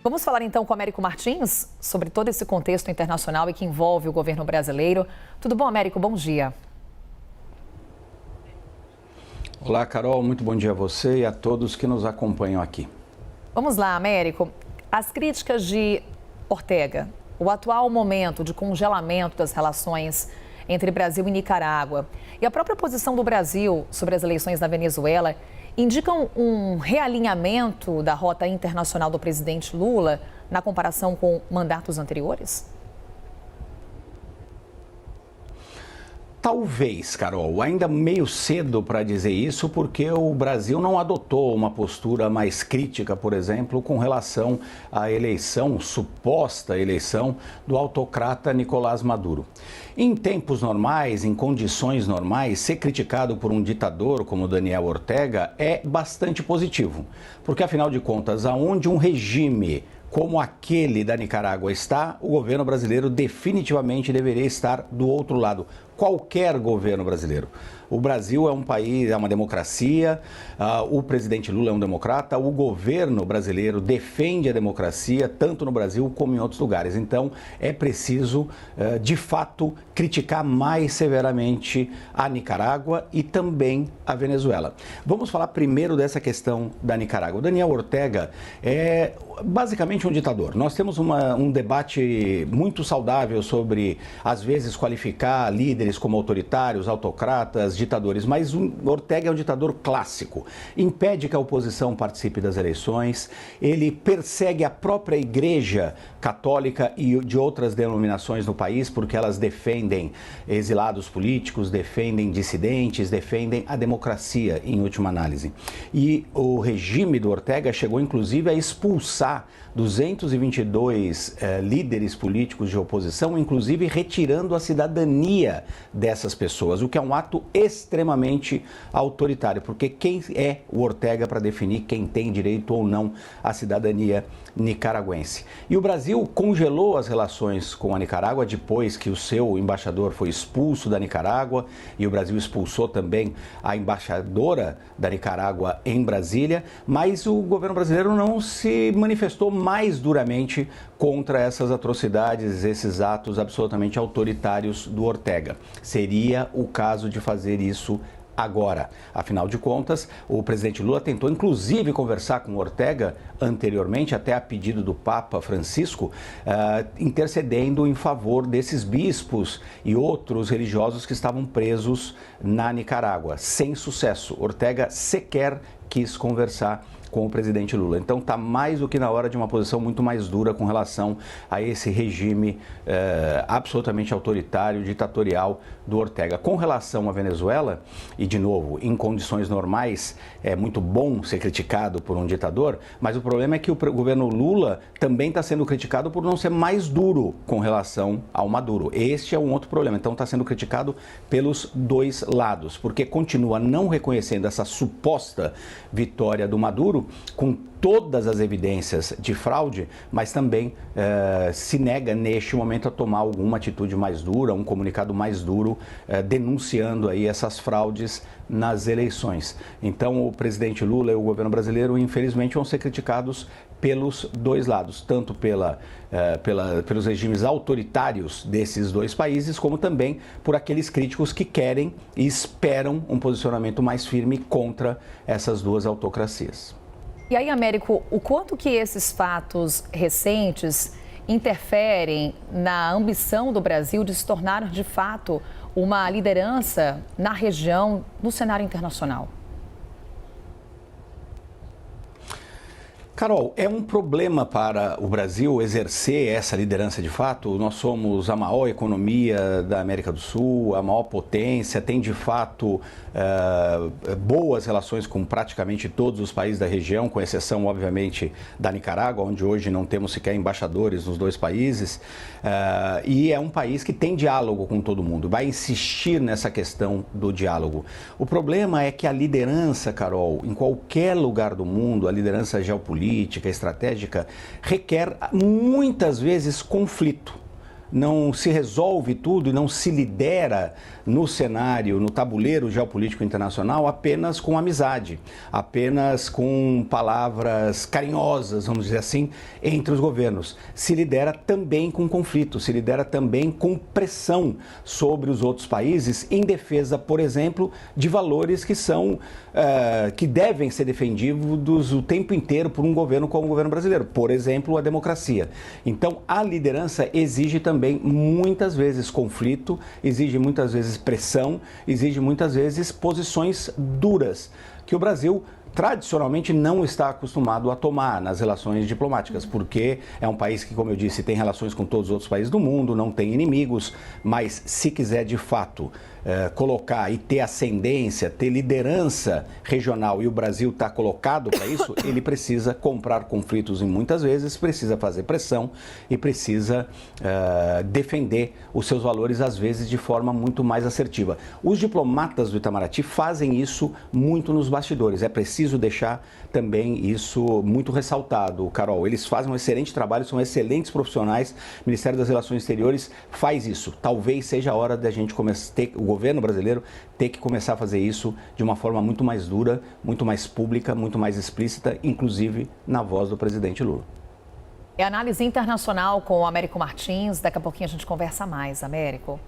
Vamos falar então com o Américo Martins sobre todo esse contexto internacional e que envolve o governo brasileiro. Tudo bom, Américo? Bom dia. Olá, Carol. Muito bom dia a você e a todos que nos acompanham aqui. Vamos lá, Américo. As críticas de Ortega, o atual momento de congelamento das relações entre Brasil e Nicarágua e a própria posição do Brasil sobre as eleições na Venezuela indicam um realinhamento da rota internacional do presidente Lula na comparação com mandatos anteriores? Talvez, Carol, ainda meio cedo para dizer isso, porque o Brasil não adotou uma postura mais crítica, por exemplo, com relação à eleição, suposta eleição, do autocrata Nicolás Maduro. Em tempos normais, em condições normais, ser criticado por um ditador como Daniel Ortega é bastante positivo, porque afinal de contas, aonde um regime como aquele da Nicarágua está, o governo brasileiro definitivamente deveria estar do outro lado. Qualquer governo brasileiro. O Brasil é um país, é uma democracia, o presidente Lula é um democrata, o governo brasileiro defende a democracia, tanto no Brasil como em outros lugares. Então, é preciso, de fato, criticar mais severamente a Nicarágua e também a Venezuela. Vamos falar primeiro dessa questão da Nicarágua. O Daniel Ortega é basicamente um ditador. Nós temos um debate muito saudável sobre, às vezes, qualificar líderes como autoritários, autocratas, ditadores, mas o Ortega é um ditador clássico. Impede que a oposição participe das eleições, ele persegue a própria Igreja Católica e de outras denominações no país, porque elas defendem exilados políticos, defendem dissidentes, defendem a democracia, em última análise. E o regime do Ortega chegou, inclusive, a expulsar 222 líderes políticos de oposição, inclusive retirando a cidadania dessas pessoas, o que é um ato extremamente autoritário, porque quem é o Ortega para definir quem tem direito ou não à cidadania nicaragüense? E o Brasil congelou as relações com a Nicarágua depois que o seu embaixador foi expulso da Nicarágua e o Brasil expulsou também a embaixadora da Nicarágua em Brasília, mas o governo brasileiro não se manifestou mais duramente contra essas atrocidades, esses atos absolutamente autoritários do Ortega. Seria o caso de fazer isso agora. Afinal de contas, o presidente Lula tentou inclusive conversar com Ortega anteriormente, até a pedido do Papa Francisco, intercedendo em favor desses bispos e outros religiosos que estavam presos na Nicarágua. Sem sucesso. Ortega sequer quis conversar com o presidente Lula. Então está mais do que na hora de uma posição muito mais dura com relação a esse regime absolutamente autoritário, ditatorial do Ortega. Com relação à Venezuela, e de novo, em condições normais, é muito bom ser criticado por um ditador, mas o problema é que o governo Lula também está sendo criticado por não ser mais duro com relação ao Maduro. Este é um outro problema. Então está sendo criticado pelos dois lados, porque continua não reconhecendo essa suposta vitória do Maduro, com todas as evidências de fraude, mas também se nega neste momento a tomar alguma atitude mais dura, um comunicado mais duro, denunciando aí essas fraudes nas eleições. Então o presidente Lula e o governo brasileiro, infelizmente, vão ser criticados pelos dois lados, tanto pelos regimes autoritários desses dois países, como também por aqueles críticos que querem e esperam um posicionamento mais firme contra essas duas autocracias. E aí, Américo, o quanto que esses fatos recentes interferem na ambição do Brasil de se tornar, de fato, uma liderança na região, no cenário internacional? Carol, é um problema para o Brasil exercer essa liderança de fato? Nós somos a maior economia da América do Sul, a maior potência, tem de fato boas relações com praticamente todos os países da região, com exceção, obviamente, da Nicarágua, onde hoje não temos sequer embaixadores nos dois países, e é um país que tem diálogo com todo mundo, vai insistir nessa questão do diálogo. O problema é que a liderança, Carol, em qualquer lugar do mundo, a liderança geopolítica, estratégica, requer muitas vezes conflito. não se resolve tudo e não se lidera no cenário, no tabuleiro geopolítico internacional apenas com amizade, apenas com palavras carinhosas, vamos dizer assim, entre os governos. Se lidera também com conflito, se lidera também com pressão sobre os outros países em defesa, por exemplo, de valores que devem ser defendidos o tempo inteiro por um governo como o governo brasileiro, por exemplo, a democracia. Então, a liderança exige também muitas vezes conflito, exige muitas vezes pressão, exige muitas vezes posições duras, que o Brasil tradicionalmente não está acostumado a tomar nas relações diplomáticas, porque é um país que, como eu disse, tem relações com todos os outros países do mundo, não tem inimigos, mas se quiser de fato colocar e ter ascendência, ter liderança regional, e o Brasil está colocado para isso, ele precisa comprar conflitos e muitas vezes precisa fazer pressão e precisa defender os seus valores, às vezes de forma muito mais assertiva. Os diplomatas do Itamaraty fazem isso muito nos bastidores, é preciso deixar também isso muito ressaltado, Carol. Eles fazem um excelente trabalho, são excelentes profissionais, o Ministério das Relações Exteriores faz isso. Talvez seja a hora da gente começar, o governo brasileiro ter que começar a fazer isso de uma forma muito mais dura, muito mais pública, muito mais explícita, inclusive na voz do presidente Lula. É análise internacional com o Américo Martins. Daqui a pouquinho a gente conversa mais, Américo.